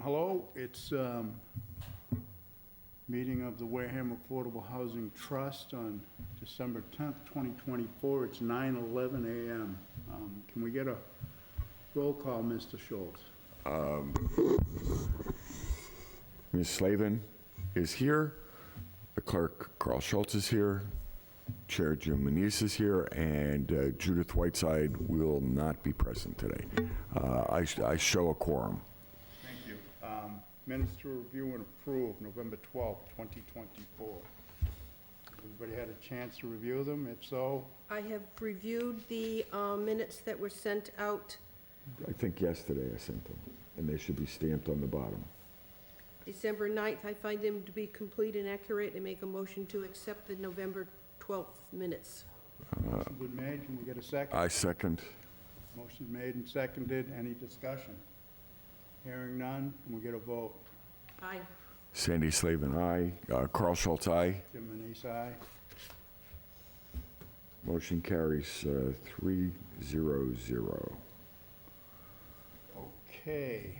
Hello, it's meeting of the Wareham Affordable Housing Trust on December 10th, 2024. It's 9:11 a.m. Can we get a roll call, Mr. Schultz? Ms. Slavin is here. The clerk, Carl Schultz, is here. Chair Jim Manise is here, and Judith Whiteside will not be present today. I show a quorum. Thank you. Minutes to review and approve, November 12th, 2024. Everybody had a chance to review them? If so, I have reviewed the minutes that were sent out I think yesterday I sent them, and they should be stamped on the bottom. December 9th. I find them to be complete and accurate and make a motion to accept the November 12th minutes. motion been made, can we get a second? I second. Motion made and seconded, any discussion? Hearing none, can we get a vote? Aye. Sandy Slavin, aye. Carl Schultz, aye. Jim Manise, aye. Motion carries 3-0-0. Okay.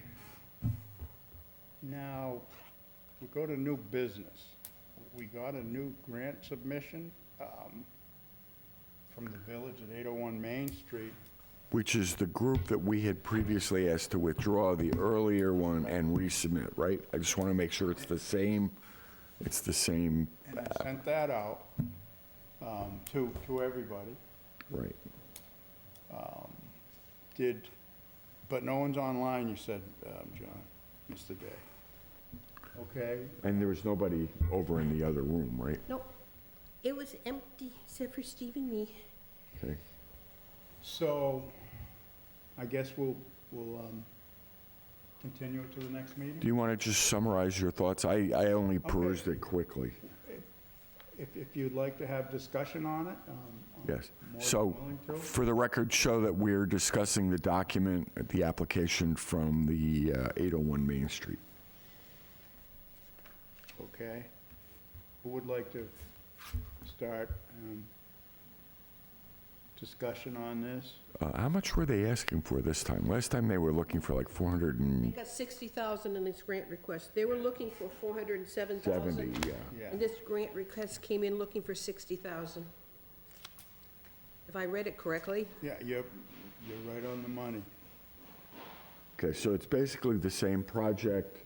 Now, we go to new business. We got a new grant submission from the village at 801 Main Street. Which is the group that we had previously asked to withdraw the earlier one and resubmit, right? I just want to make sure it's the same, And I sent that out to everybody. right? But no one's online, you said, John, Mr. Day. Okay, And there was nobody over in the other room, right? Nope. It was empty except for Steve and me. Okay. so I guess we'll continue it to the next meeting? Do you want to just summarize your thoughts? I only perused it quickly. If you'd like to have discussion on it, I'm Yes. more So, than willing to. for the record, show that we're discussing the document, the application from the 801 Main Street. Okay. Who would like to start discussion on this? How much were they asking for this time? Last time they were looking for like They 470, got 60,000 in this grant request. They were looking for 407,000. yeah. Yeah. And this grant request came in looking for 60,000. If I read it correctly. Yeah, you're right on the money. Okay, so it's basically the same project.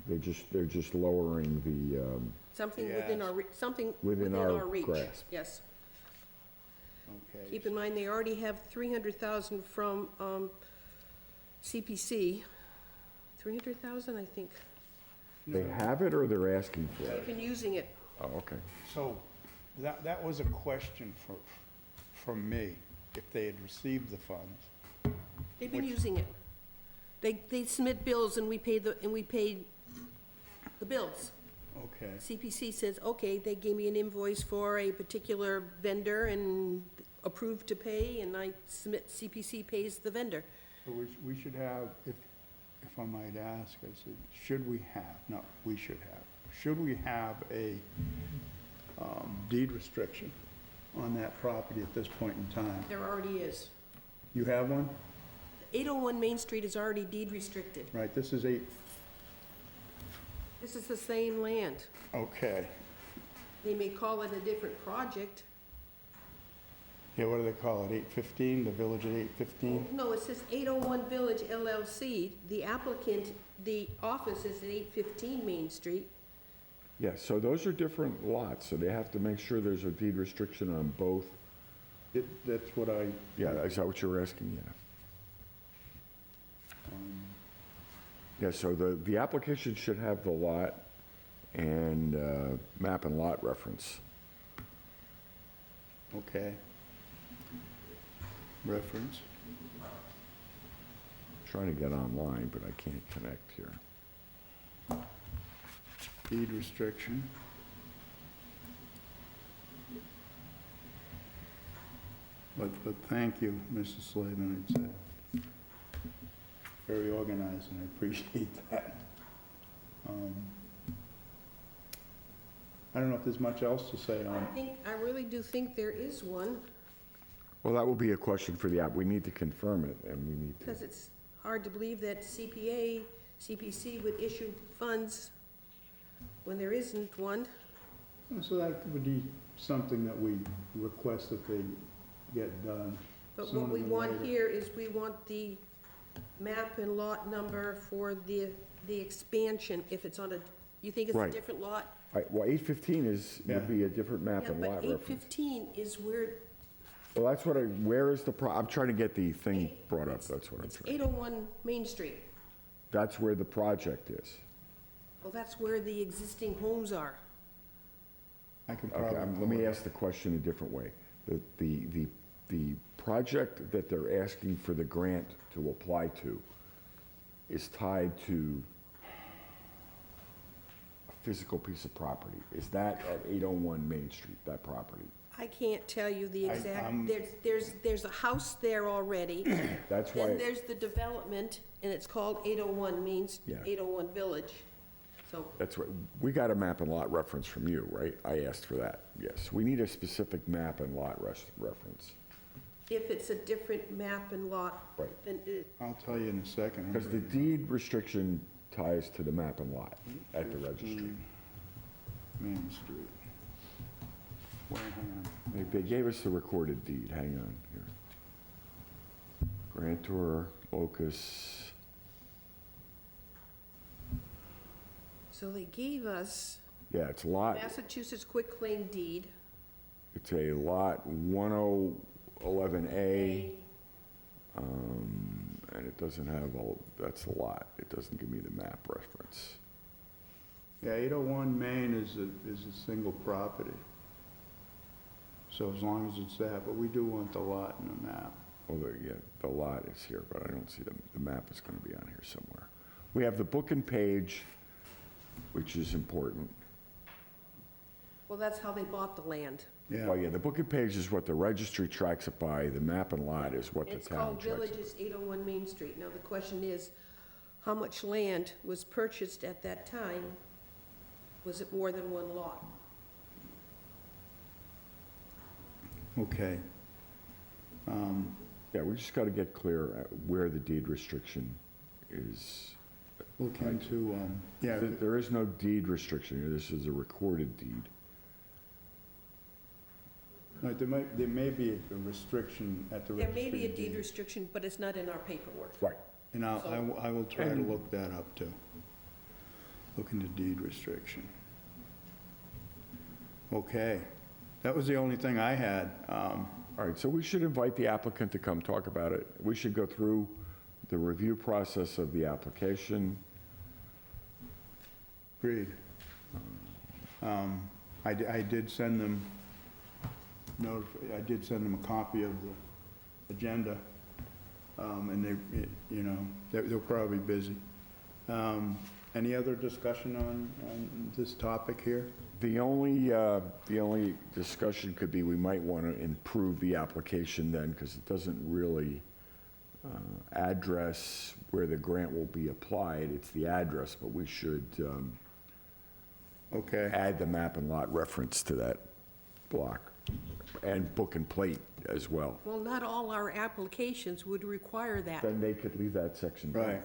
They're just lowering the, Something within Yes. our, something Within within our our reach. grasp. Yes. Okay. Keep in mind, they already have 300,000 from CPC. 300,000, I think. they have it or they're asking for They've it? been using it. Oh, okay. So that was a question from me, if they had received the funds. They've been using it. They submit bills and we pay the bills. Okay. CPC says, okay, they gave me an invoice for a particular vendor and approved to pay, and I submit, CPC pays the vendor. So we should have, if I might ask, I said, should we have a deed restriction on that property at this point in time? There already is. You have one? 801 Main Street is already deed restricted. Right, this is This is the same land. okay. They may call it a different project. Yeah, what do they call it, 815, the village at 815? No, it says 801 Village LLC. The applicant, the office is at 815 Main Street. Yeah, so those are different lots, so they have to make sure there's a deed restriction on both. That's what Yeah, is that what you were asking? Yeah. Yeah, so the application should have the lot and map and lot reference. okay. Reference, Trying to get online, but I can't connect here. deed restriction. But thank you, Mrs. Slavin, it's very organized, and I appreciate that. I don't know if there's much else to say on it. I really do think there is one, Well, that will be a question for the app. We need to confirm it, and we need to. because it's hard to believe that CPC would issue funds when there isn't one. So that would be something that we request that they get done But sooner what we than want later. here is we want the map and lot number for the expansion, if it's on a, you think it's a Right. different lot? Well, 815 Yeah. would be a different map Yeah, and but lot eight reference. fifteen is where, Well, that's what where is the, I'm trying to get the thing brought up, that's what I'm it's trying. 801 Main Street. That's where the project is. Well, that's where the existing homes are. I can Okay, probably. let me ask the question a different way. The project that they're asking for the grant to apply to is tied to a physical piece of property. Is that at 801 Main Street, that property? I can't tell you the I- exact, there's a house there already. That's why, Then there's the development, and it's called 801 Yeah. 801 Village. So, that's what, we got a map and lot reference from you, right? I asked for that, yes. We need a specific map and lot reference. if it's a different map and lot, Right. then I'll tell you in a second. Because the deed restriction ties to the map and lot at the registry. Main Street. Wareham. They gave us the recorded deed, hang on here. Grantor, locus, so they gave us yeah, it's lot, Massachusetts quitclaim deed. it's a lot 1011A, and it doesn't have all, that's a lot. It doesn't give me the map reference. Yeah, 801 Main is a single property. So as long as it's that, but we do want the lot in the map. Well, yeah, the lot is here, but I don't see the map is gonna be on here somewhere. We have the book and page, which is important. Well, that's how they bought the land. Well, yeah, the book and page is what the registry tracks it by, the map and lot is what the It's town called tracks it. Villages 801 Main Street. Now, the question is, how much land was purchased at that time? Was it more than one lot? Okay. Yeah, we just gotta get clear at where the deed restriction is. Look into, yeah, There is no deed restriction here, this is a recorded deed. right, there may be a restriction at the There registry. may be a of deed deeds. restriction, but it's not in our paperwork. Right. And I will try to And- look that up too. Look into deed restriction. Okay, that was the only thing I had. All right, so we should invite the applicant to come talk about it. We should go through the review process of the application. Agreed. I did send them, I did send them a copy of the agenda, and they're probably busy. Any other discussion on this topic here? The only discussion could be, we might want to improve the application then, because it doesn't really address where the grant will be applied. It's the address, but we should Okay, add the map and lot reference to that block, and book and plate as well. Well, not all our applications would require that. Then they could leave that section blank. right,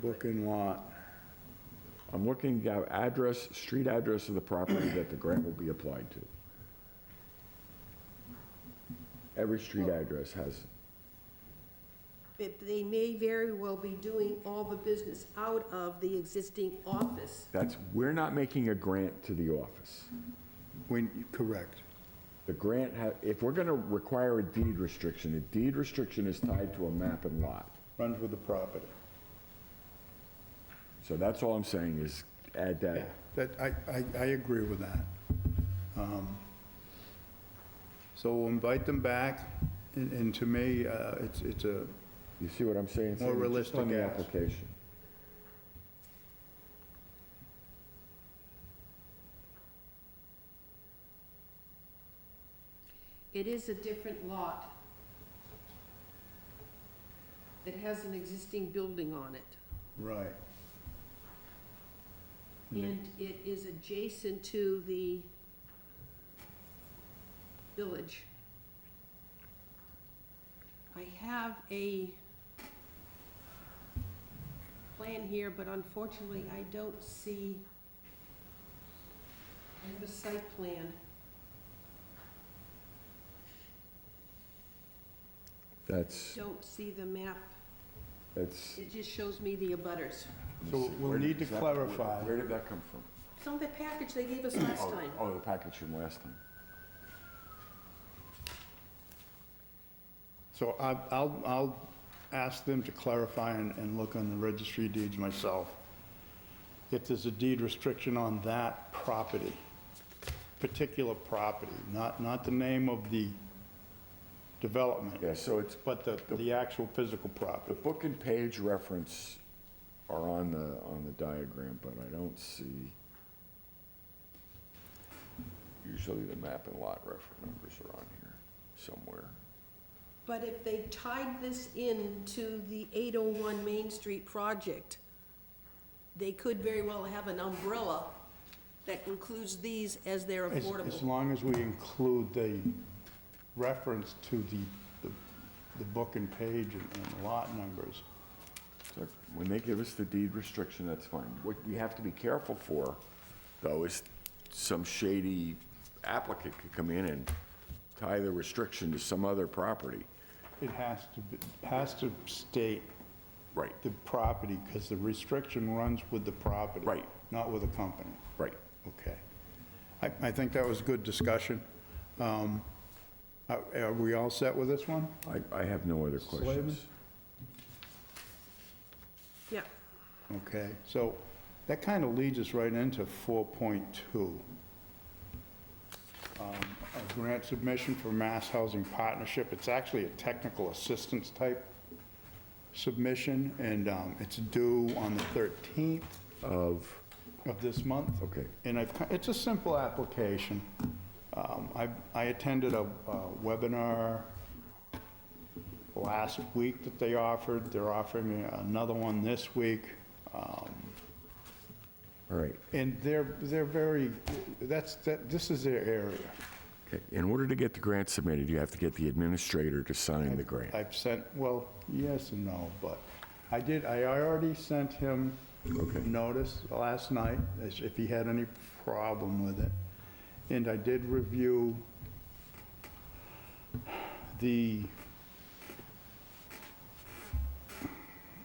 book and lot. I'm looking at address, street address of the property that the grant will be applied to. Every street address has, But they may very well be doing all the business out of the existing office. we're not making a grant to the office. Correct. The grant, if we're gonna require a deed restriction is tied to a map and lot. Runs with the property. So that's all I'm saying is add Yeah, that. I agree with that. So we'll invite them back, and to me, it's a, You see what I'm saying? More Just realistic on the ask. application. It is a different lot that has an existing building on it. right. And it is adjacent to the village. I have a plan here, but unfortunately, I don't see, I have a site plan. That's, Don't see the map. that's. It just shows me the abutters. So we'll need to clarify. Where did that come from? Some of the package they gave us last time. Oh, the package from last time. So I'll ask them to clarify and look on the registry of deeds myself. If there's a deed restriction on that property, particular property, not the name of the development, Yeah, so it's, but the actual physical the property. book and page reference are on the diagram, but I don't see. Usually the map and lot reference numbers are on here somewhere. But if they tied this into the 801 Main Street project, they could very well have an umbrella that includes these as their As affordable. long as we include the reference to the book and page and lot numbers. So when they give us the deed restriction, that's fine. What we have to be careful for, though, is some shady applicant could come in and tie the restriction to some other property. It has to state Right, the property, because the restriction runs with the property. Right. Not with the company. right. Okay. I think that was good discussion. Are we all set with this one? I have no other Slavin? questions. Yeah, Okay, so that kind of leads us right into 4.2. A grant submission for Mass Housing Partnership. It's actually a technical assistance type submission, and it's due on the 13th Of, of this month. okay, And it's a simple application. I attended a webinar last week that they offered. They're offering another one this week. all right. And they're very, this is their area. Okay. In order to get the grant submitted, you have to get the administrator to sign the grant. I've sent, well, yes and no, but I already sent him notice last night, as if he had any problem with it. And I did review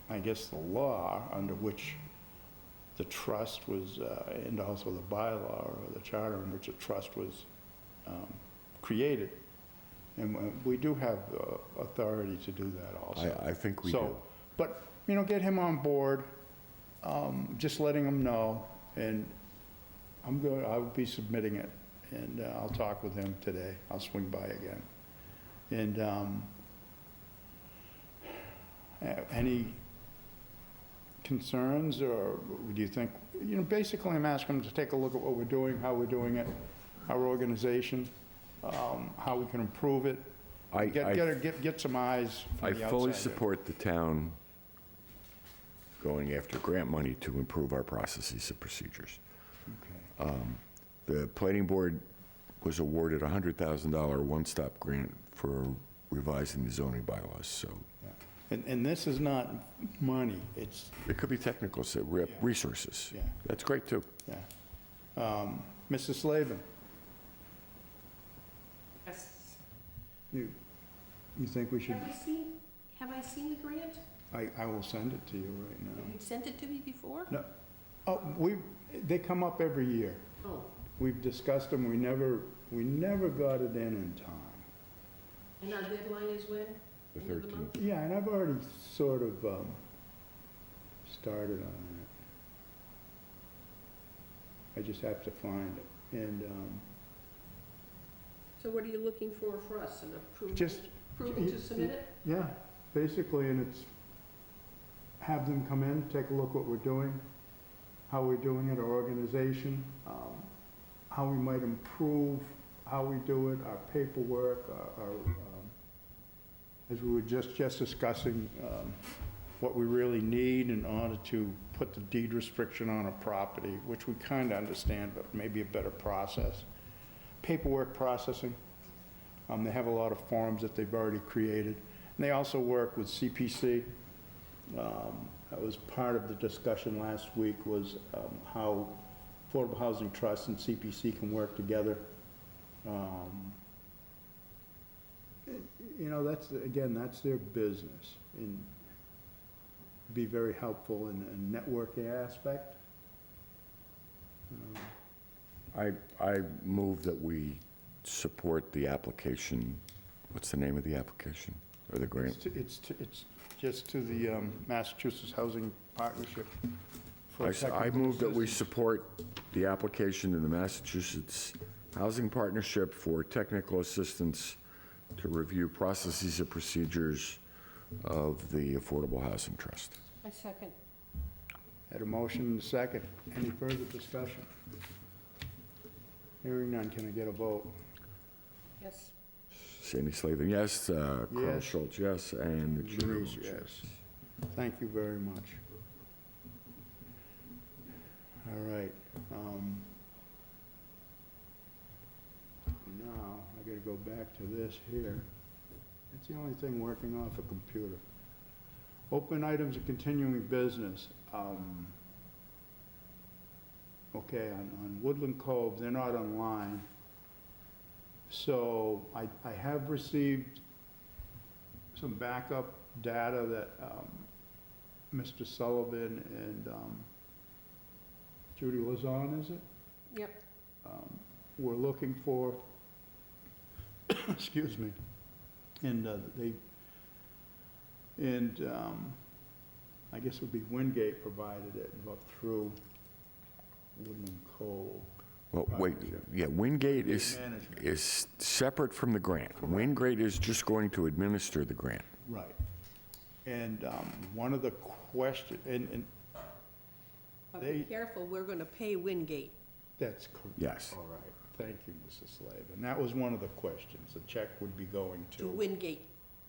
I guess the law under which the trust was, and also the bylaw or the charter in which a trust was created. And we do have authority to do that also. I think we do. So, but, get him on board, just letting him know, and I will be submitting it, and I'll talk with him today. I'll swing by again. And any concerns, or do you think, basically I'm asking him to take a look at what we're doing, how we're doing it, our organization, how we can improve it, get some eyes I from the outside. fully support the town going after grant money to improve our processes and procedures. Okay. The planning board was awarded a $100,000 one-stop grant for revising the zoning bylaws, so Yeah. And this is not money, it's, it could be technical resources. Yeah. That's great, too. yeah. Mrs. Slavin, yes. you think we should, Have I seen the grant? I will send it to you right now. Have you sent it to me before? No, oh, they come up every year. Oh, We've discussed them, we never got it in time. and our deadline is when? The End of the 13th. month? Yeah, and I've already sort of started on that. I just have to find it, and So what are you looking for us, an approval? just, Approval to submit it? yeah, basically, and it's, have them come in, take a look what we're doing, how we're doing it, our organization, how we might improve how we do it, our paperwork, as we were just discussing, what we really need in order to put the deed restriction on a property, which we kind of understand, but maybe a better process. Paperwork processing. They have a lot of forms that they've already created. And they also work with CPC that was part of the discussion last week, was how Affordable Housing Trust and CPC can work together. You know, that's, again, that's their business, and be very helpful in a networking aspect. I move that we support the application. What's the name of the application or the grant? It's just to the Massachusetts Housing Partnership. for I technical move that we assistance. support the application to the Massachusetts Housing Partnership for technical assistance to review processes and procedures of the Affordable Housing Trust. I second. Had a motion and a second. Any further discussion? Hearing none, can I get a vote? Yes. Sandy Slavin, yes. Carl Yes. Schultz, yes. And the chair Denise, votes yes. Thank you very much. All right. Now, I gotta go back to this here. It's the only thing working off a computer. Open items of continuing business. Okay, on Woodland Cove, they're not online. So I have received some backup data that Mr. Sullivan and Judy Lazon, is it? Yep. We're looking for, excuse me, and I guess it would be Wingate provided it, but through Woodland Cove. Well, wait, yeah, Wingate Management. is separate from the grant. Wingate is just going to administer the grant. Right. And one of the questions, and But be They- careful, we're gonna pay Wingate. that's correct. Yes. All right, thank you, Mrs. Slavin. That was one of the questions. The check would be going To to Wingate.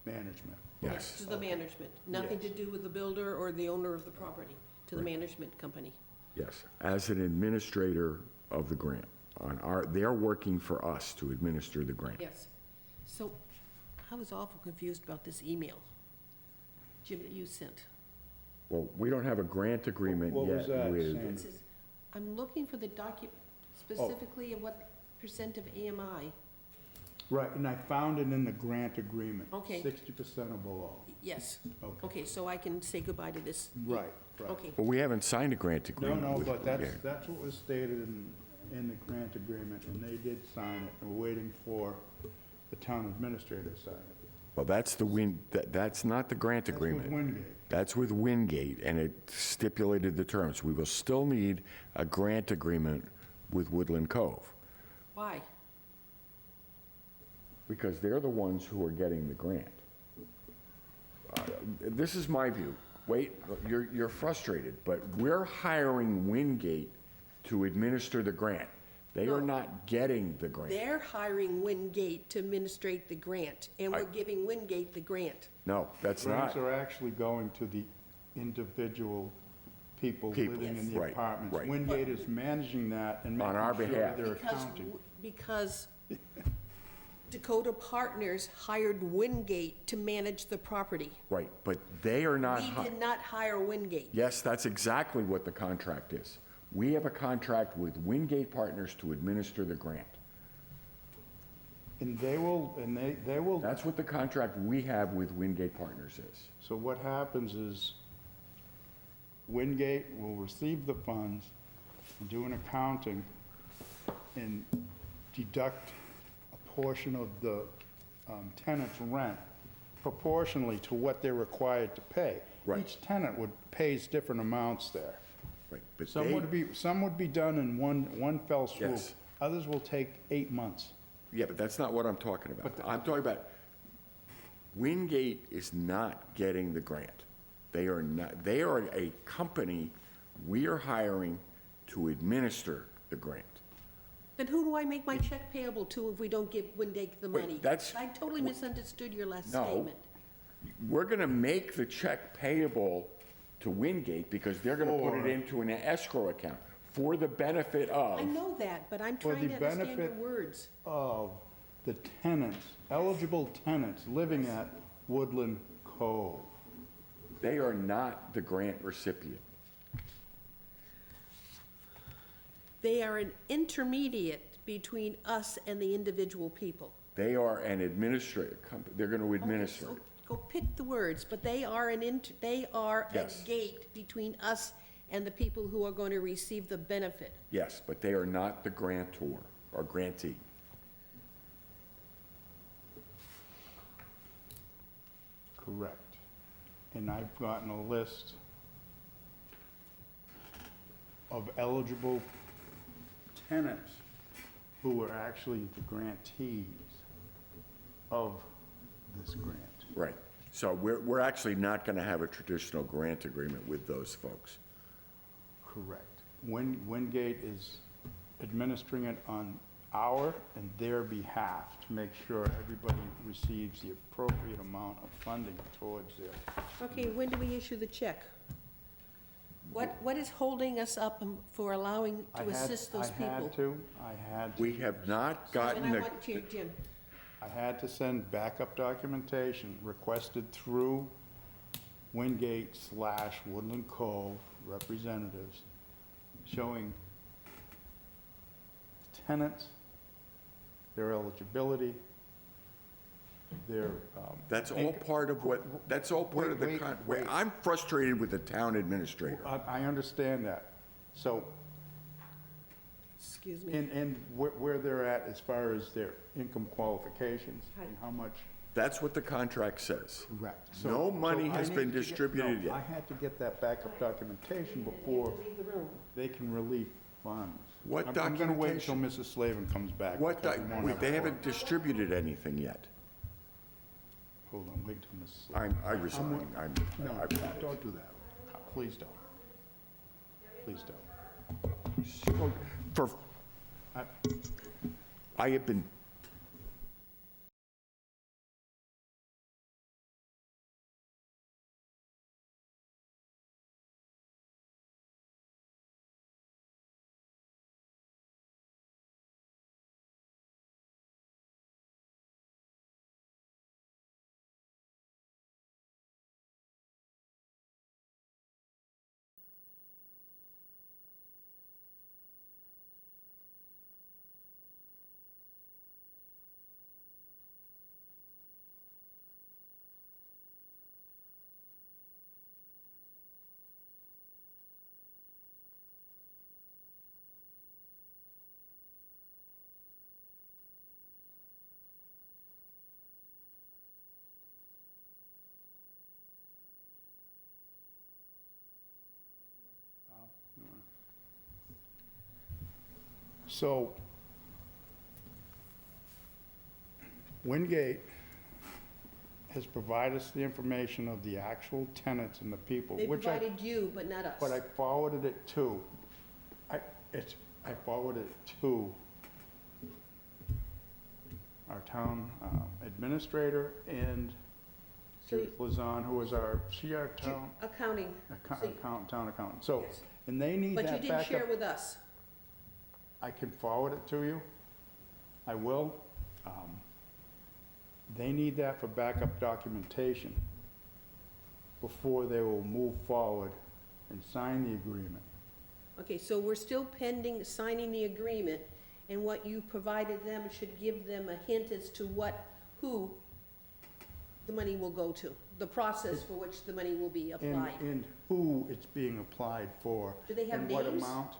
management. Yes. To the management. Nothing to Yes. do with the builder or the owner of the property, to the management company. Yes, as an administrator of the grant. They're working for us to administer the grant. Yes. So I was awful confused about this email, Jim, that you sent. Well, we don't have a grant agreement What was yet that, with, Sandy? It says, I'm looking for the document specifically of what percent of AMI. Right, and I found it in the grant agreement. Okay. 60% or below. Yes. Okay. Okay, so I can say goodbye to this. Right, right. Okay. well, we haven't signed a grant No, agreement. no, with- but yeah. that's what was stated in the grant agreement, and they did sign it. We're waiting for the town administrator to sign it. Well, that's that's not the grant That's agreement. with Wingate. That's with Wingate, and it stipulated the terms. We will still need a grant agreement with Woodland Cove, Why? because they're the ones who are getting the grant. This is my view. Wait, you're frustrated, but we're hiring Wingate to administer the grant. They are No. not getting the grant. They're hiring Wingate to administrate the grant, and we're giving Wingate the grant. No, that's Grants not. are actually going to the individual people People, living in Yes. the right, apartments. right. Wingate is managing that and On our making sure behalf. they're Because, accounting. because Dakota Partners hired Wingate to manage the property. Right, but they are not. We did not hire Wingate. Yes, that's exactly what the contract is. We have a contract with Wingate Partners to administer the grant. And they will, That's what the contract we have with Wingate Partners is. so what happens is Wingate will receive the funds, do an accounting, and deduct a portion of the tenant's rent proportionally to what they're required to pay. Right. Each tenant pays different amounts there. Right, but Some would be done in one fell swoop. Yes. Others will take 8 months. Yeah, but that's not what I'm talking about. I'm talking about, Wingate is not getting the grant. They are not, they are a company we are hiring to administer the grant. Then who do I make my check payable to if we don't give Wingate the Wait, money? that's- I totally misunderstood your last No. statement. We're gonna make the check payable to Wingate because they're gonna put it For- into an escrow account for the benefit I of, know that, but I'm For trying the to understand your benefit- words. Of the tenants, eligible tenants living at Woodland Cove. They are not the grant recipient. They are an intermediate between us and the individual people. They are an administrative company. They're going to administer Okay, it. so go pick the words, but they are they are a Yes. gate between us and the people who are going to receive the benefit. Yes, but they are not the grantor or grantee. Correct. And I've gotten a list of eligible tenants who were actually the grantees of this grant. Right. So we're actually not going to have a traditional grant agreement with those folks. Correct. Wingate is administering it on our and their behalf to make sure everybody receives the appropriate amount of funding towards their. Okay, when do we issue the check? What is holding us up for allowing to assist those people? I had to. We have not gotten And I a, want you, Jim, I had to send backup documentation requested through Wingate/Woodland Cove representatives showing tenants, their eligibility, their. that's all part of what, that's all part of the, Wait. I'm frustrated with the town administrator. I understand that. So, excuse me. and where they're at as far as their income qualifications and how much. That's what the contract says. Correct. No money I has need been to get- distributed no, I yet. had to get that backup documentation before Leave the room. they can release funds. What I'm gonna wait until documentation? Mrs. Slavin comes back. What, because we won't have they a haven't quorum. distributed anything yet. Hold on, wait till Mrs. Slavin. I resign. No, I've had it. don't do that. Please don't. Please don't. For, I- I have been, So, Wingate has provided us the information of the actual tenants and the people, They which I, provided you, but not us. but I forwarded it to, I forwarded it to our town administrator and So you- Judith Lazan, who was our town Accounting. So you- town accountant. So, Yes. and they need But you that didn't share backup. with us. I can forward it to you. I will. They need that for backup documentation before they will move forward and sign the agreement. Okay, so we're still pending signing the agreement, and what you provided them should give them a hint as to who the money will go to, the process for which the money will be applied. And who it's being applied for. Do they have And what names? amount.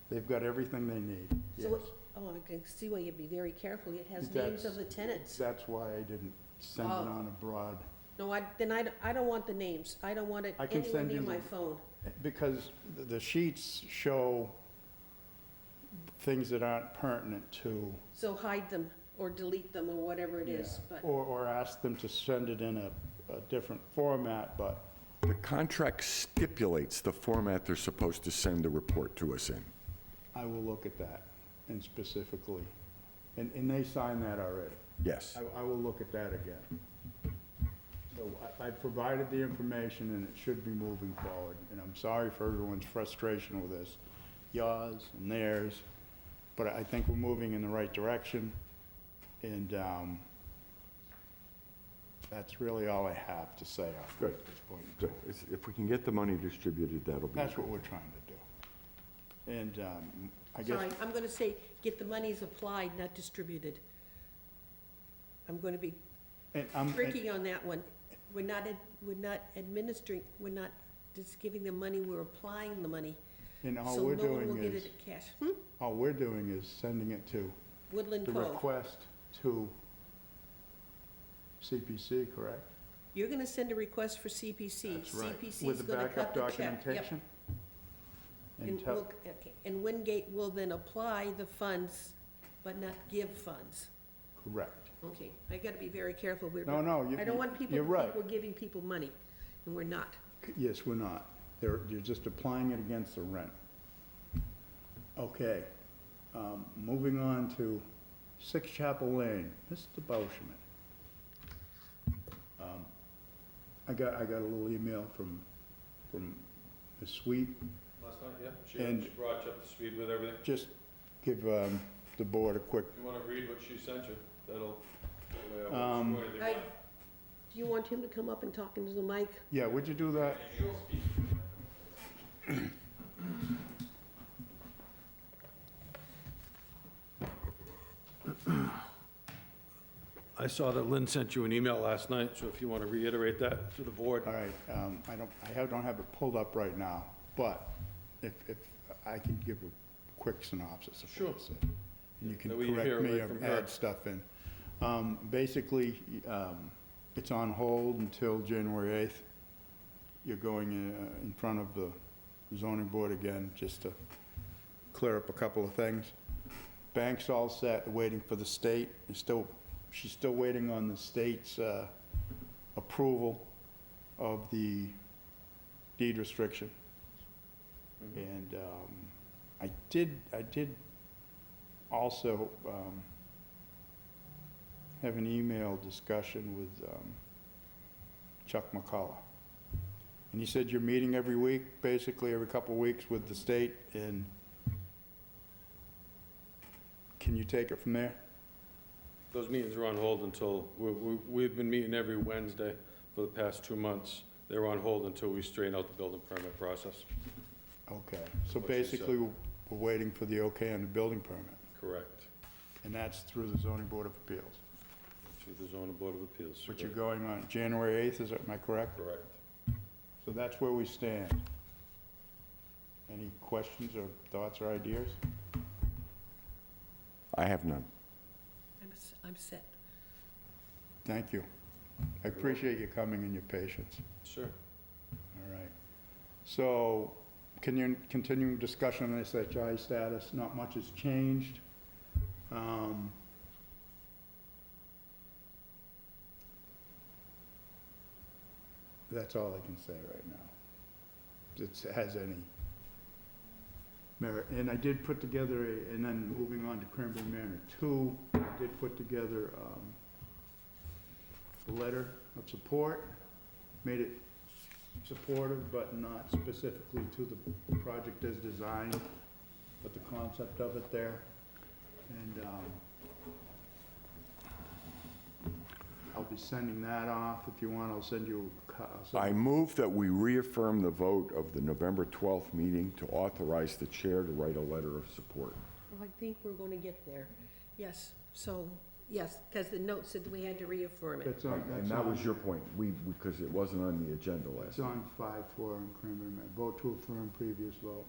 They've got everything they need, yes. So, I can see why you'd be very careful. It has names of the tenants. That's why I didn't send it Oh. on abroad. No, I don't want the names. I don't want it I can anywhere send near you my the- phone. Because the sheets show things that aren't pertinent to. So hide them, or delete them, or whatever it is, Yeah. but, Or ask them to send it in a different format, but the contract stipulates the format they're supposed to send the report to us in. I will look at that and specifically. And they signed that already. Yes. I will look at that again. So I provided the information and it should be moving forward. And I'm sorry for everyone's frustration with this, yours and theirs, but I think we're moving in the right direction. And That's really all I have to say at Good. this point. Good. If we can get the money distributed, that'll be. That's what we're trying to do. And I guess, Sorry, I'm gonna say, get the monies applied, not distributed. I'm gonna be and I'm, tricky on that one. We're not administering, we're not just giving them money, we're applying the money. and all So we're no one will doing get is, it at cash. all we're doing is sending it to, Woodland the Cove. request to CPC, correct? You're gonna send a request for CPC. That's right. CPC With is the gonna backup cut the check. Yep. documentation? And And tell, okay, and Wingate will then apply the funds, but not give funds. correct. Okay, I gotta be very careful. No, I don't want people you're to right. think we're giving people money, and we're not. Yes, we're not. You're just applying it against the rent. Okay, moving on to 6 Chapel Lane, Mr. Boschman. I got a little email from Ms. Sweet. Last night, yeah. And- She brought you up to speed with everything. Just give the board a quick, If you want to read what she sent you, that'll, Um, Do you want him to come up and talk into the mic? yeah, would you do that? I saw that Lynn sent you an email last night, so if you want to reiterate that to the board. All right, I don't have it pulled up right now, but if I can give a quick synopsis of Sure. what it said. And you can That way you correct hear me right or from her. add stuff in. Basically, it's on hold until January 8th. You're going in front of the zoning board again, just to clear up a couple of things. Bank's all set, waiting for the state. She's still waiting on the state's approval of the deed restriction. And I did also have an email discussion with Chuck McCullough. And he said you're meeting every week, basically every couple of weeks with the state, and can you take it from there? Those meetings are on hold until, we've been meeting every Wednesday for the past 2 months. They're on hold until we straighten out the building permit process. Okay, so What she said. basically, we're waiting for the okay on the building permit, Correct. and that's through the zoning board of appeals. To the zoning board of appeals. But you're going on January 8th, am I correct? Correct. So that's where we stand. Any questions or thoughts or ideas? I have none. I'm set. Thank you. I appreciate you coming and your patience. Sure. All right. So, continuing discussion on SHI status, not much has changed. That's all I can say right now. It has any merit. And I did put together, and then moving on to Cranberry Manor 2, I did put together a letter of support, made it supportive, but not specifically to the project as designed, but the concept of it there. And I'll be sending that off. If you want, I'll send you I move that we reaffirm the vote of the November 12th meeting to authorize the chair to write a letter of support. Well, I think we're gonna get there. Yes, so, yes, because the note said we had to reaffirm it. That's on, And that was your point, because it wasn't on the agenda last It's time. on 5-4 on Cranberry Manor. Vote to affirm previous vote.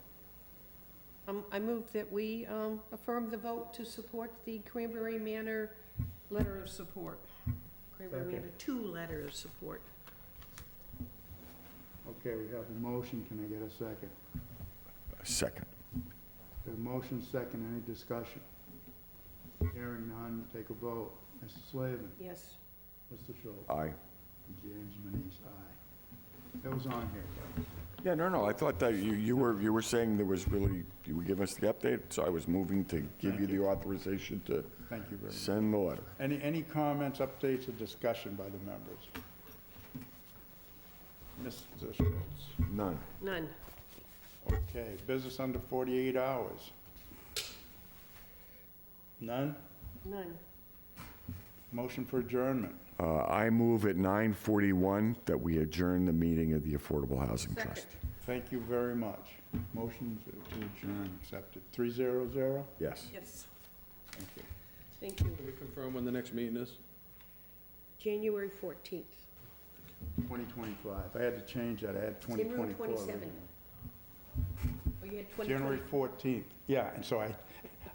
I move that we affirm the vote to support the Cranberry Manor letter of support. Cranberry Second. Manor 2 letter of support. Okay, we have a motion. Can I get a second? Second. We have a motion, second. Any discussion? Hearing none, take a vote. Mrs. Slavin, Yes. Mr. Schultz, Aye. and James Manise, aye. That was on here. Yeah, no, I thought that you were saying there was really, you would give us the update, so I was moving to give you the authorization to Thank you very much. send the letter. Any comments, updates, or discussion by the members? Mr. Schultz? None. None. Okay, business under 48 hours? None? None. Motion for adjournment? I move at 9:41 that we adjourn the meeting of the Affordable Housing Second. Trust. Thank you very much. Motion to adjourn accepted. 300? Yes. Yes, Thank you. thank you. Can we confirm when the next meeting is? January 14th. 2025. I had to change that. I had It's in room 2024. 27. Oh, you had 2020. January 14th. Yeah, and so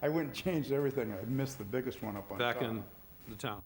I went and changed everything. I missed the biggest one up on top. Back in the town.